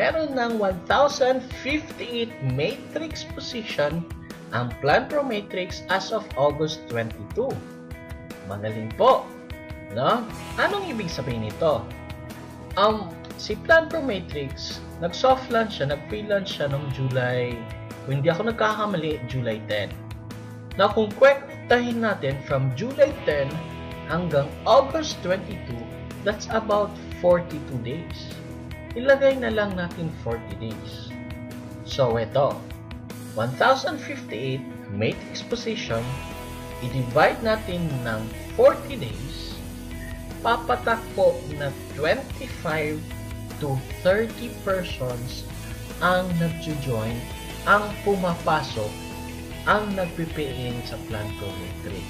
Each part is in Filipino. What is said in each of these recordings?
meron ng 1,058 matrix position ang PlanPro Matrix as of August 22. Magaling po, no? Anong ibig sabihin nito? Si PlanPro Matrix, nag-soft launch siya, nag-free launch siya noong July, kung hindi ako nagkakamali, July 10. Now, kung kwentahin natin from July 10 hanggang August 22, that's about 42 days. Ilagay na lang natin 40 days. So, ito, 1,058 matrix position, i-divide natin ng 40 days, papatak po na 25 to 30 persons ang nag-join, ang pumapasok, ang nagpipiin sa PlanPro Matrix.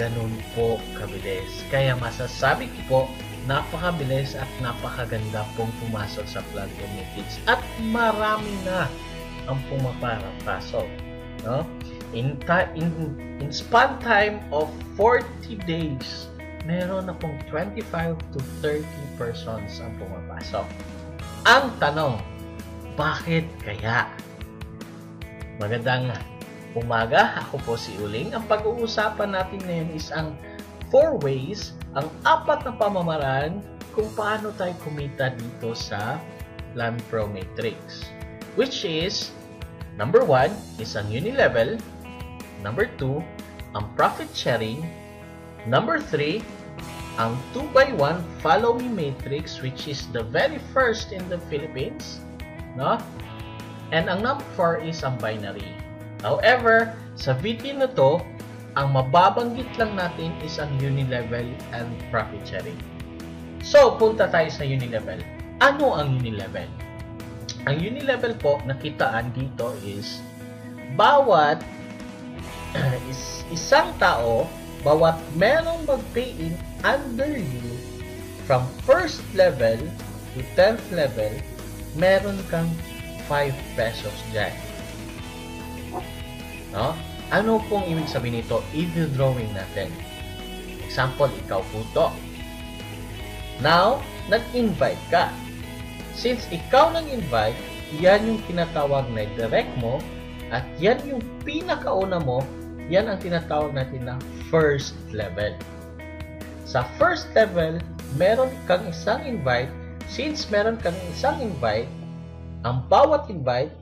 Ganun po kabilis. Kaya masasabi ko po, napakabilis at napakaganda pong pumasok sa PlanPro Matrix. At marami na ang pumapasok. No? In span time of 40 days, meron na pong 25 to 30 persons ang pumapasok. Ang tanong, bakit kaya? Magandang umaga, ako po si Uling. Ang pag-uusapan natin ngayon is ang 4 ways, ang 4 na pamamaraan kung paano tayo kumita dito sa PlanPro Matrix. Which is, number 1 is ang Unilevel, number 2, ang profit sharing, number 3, ang 2x1 Follow Me Matrix, which is the very first in the Philippines, no? And ang number 4 is ang binary. However, sa video na to, ang mababanggit lang natin is ang Unilevel and profit sharing. So, punta tayo sa Unilevel. Ano ang Unilevel? Ang Unilevel po, nakitaan dito is bawat isang tao, bawat merong mag-pay-in under you from 1st level to 10th level, meron kang 5 pesos dyan. No? Ano pong ibig sabihin nito? I-drawing natin. Example, ikaw po to. Now, nag-invite ka. Since ikaw nag-invite, yan yung tinatawag na direct mo, at yan yung pinakauna mo, yan ang tinatawag natin na first level. Sa first level, meron kang isang invite. Since meron kang isang invite, ang bawat invite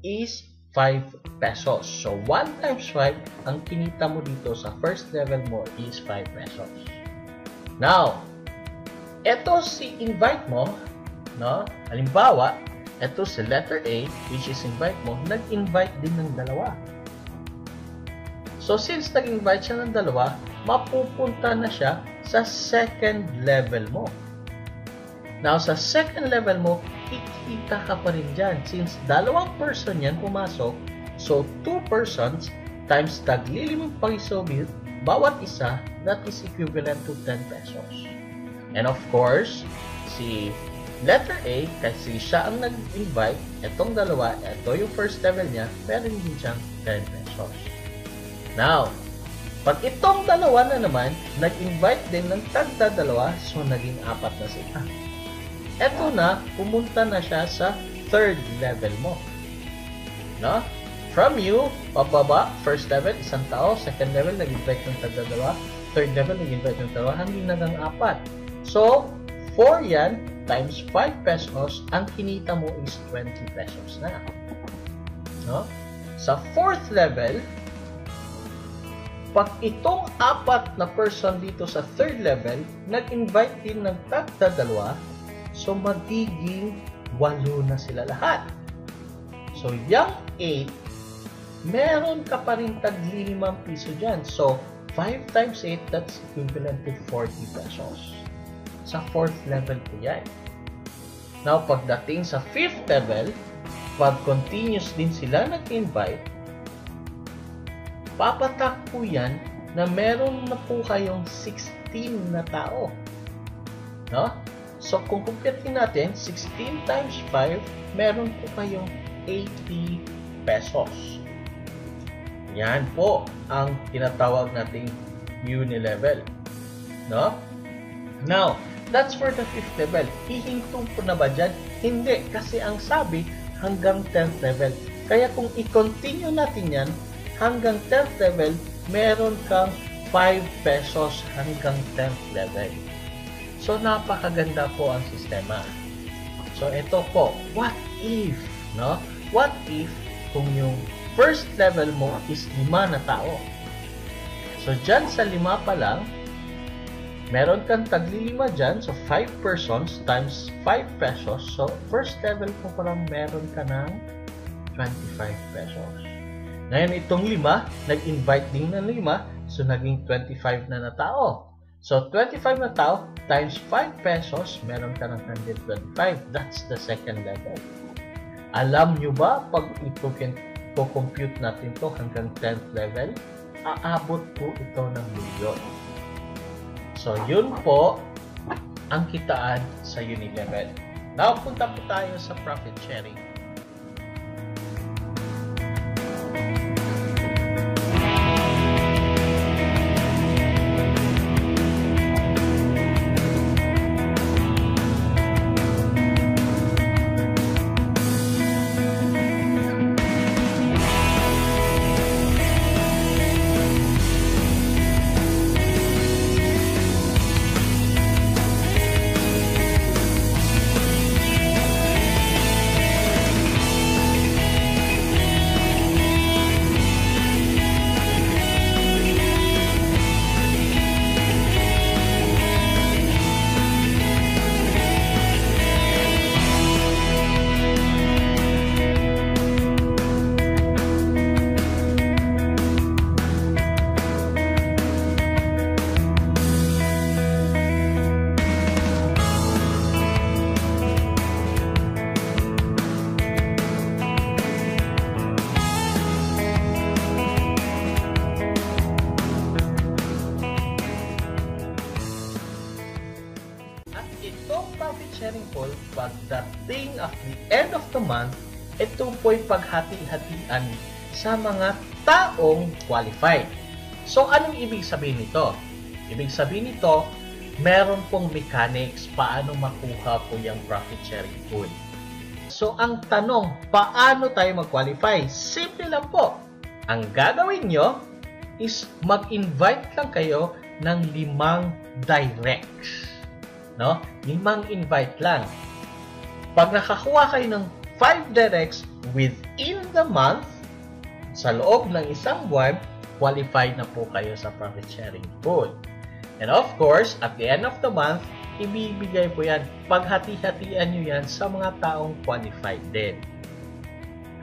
is 5 pesos. So, 1 times 5, ang kinita mo dito sa first level mo is 5 pesos. Now, eto si invite mo, no? Halimbawa, ito si letter A, which is invite mo, nag-invite din ng dalawa. So, since nag-invite siya ng dalawa, mapupunta na siya sa second level mo. Now, sa second level mo, kikita ka pa rin dyan. Since dalawang person yan pumasok, so 2 persons times taglilimang piso bawat isa, that is equivalent to 10 pesos. And of course, si letter A, kasi siya ang nag-invite, itong dalawa, ito yung first level niya, meron din siyang 10 pesos. Now, pag itong dalawa na naman, nag-invite din ng tagda-dalawa, so naging 4 na sila. Ito na, pumunta na siya sa third level mo. No? From you, pababa, first level, isang tao, second level, nag-invite ng tagda-dalawa, third level, nag-invite ng dalawa, hanggang nagang 4. So, 4 yan, times 5 pesos, ang kinita mo is 20 pesos na. No? Sa fourth level, pag itong 4 na person dito sa third level, nag-invite din ng tagda-dalawa, so magiging 8 na sila lahat. So, yung 8, meron ka pa rin tagli-5 piso dyan. So, 5 times 8, that's equivalent to 40 pesos. Sa fourth level po yan. Now, pagdating sa fifth level, pag continuous din sila nag-invite, papatak po yan na meron na po kayong 16 na tao. No? So, kung kumpiyatin natin, 16 times 5, meron po kayong 80 pesos. Yan po ang tinatawag nating Unilevel. No? Now, that's for the fifth level. Hihinto po na ba dyan? Hindi, kasi ang sabi hanggang 10th level. Kaya kung i-continue natin yan, hanggang 10th level, meron kang 5 pesos hanggang 10th level. So, napakaganda po ang sistema. So, ito po, what if, no? What if kung yung first level mo is 5 na tao? So, dyan sa 5 pa lang, meron kang tagli-5 dyan. So, 5 persons times 5 pesos. So, first level mo parang meron ka ng 25 pesos. Ngayon, itong 5, nag-invite din ng 5. So, naging 25 na tao. So, 25 na tao times 5 pesos, meron ka ng 125. That's the second level. Alam nyo ba, pag i-compute natin to hanggang 10th level, aabot po ito ng milyon. So, yun po ang kitaan sa Unilevel. Now, punta po tayo sa profit sharing. Sharing poll, pagdating of the end of the month, ito po'y paghati-hatian sa mga taong qualified. So, anong ibig sabihin nito? Ibig sabihin nito, meron pong mechanics paano makuha po yung profit sharing pool. So, ang tanong, paano tayo mag-qualify? Simple lang po. Ang gagawin nyo is mag-invite lang kayo ng 5 directs. No? 5 invite lang. Pag nakakuha kayo ng 5 directs within the month, sa loob ng isang buwan, qualified na po kayo sa profit sharing pool. And of course, at the end of the month, ibibigay po yan. Paghati-hatian nyo yan sa mga taong qualified din.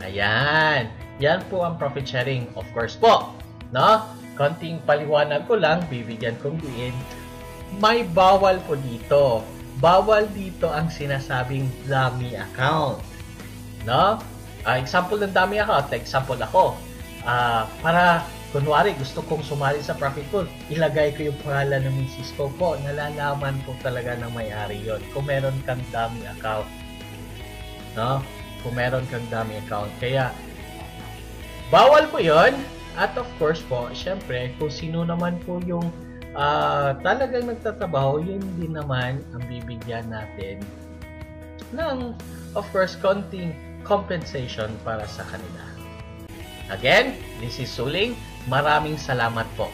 Ayan. Yan po ang profit sharing. Of course po. No? Konting paliwanag ko lang, bibigyan kong diin. May bawal po dito. Bawal dito ang sinasabing dummy account. No? Example ng dummy account. Example ako. Para, kunwari, gusto kong sumali sa profit pool, ilagay ko yung pangalan ng misis ko po. Nalalaman po talaga ng may-ari yun. Kung meron kang dummy account. No? Kung meron kang dummy account. Kaya, bawal po yun. At of course po, syempre, kung sino naman po yung talagang nagtatrabaho, yun din naman ang bibigyan natin ng, of course, konting compensation para sa kanila. Again, this is Suling. Maraming salamat po.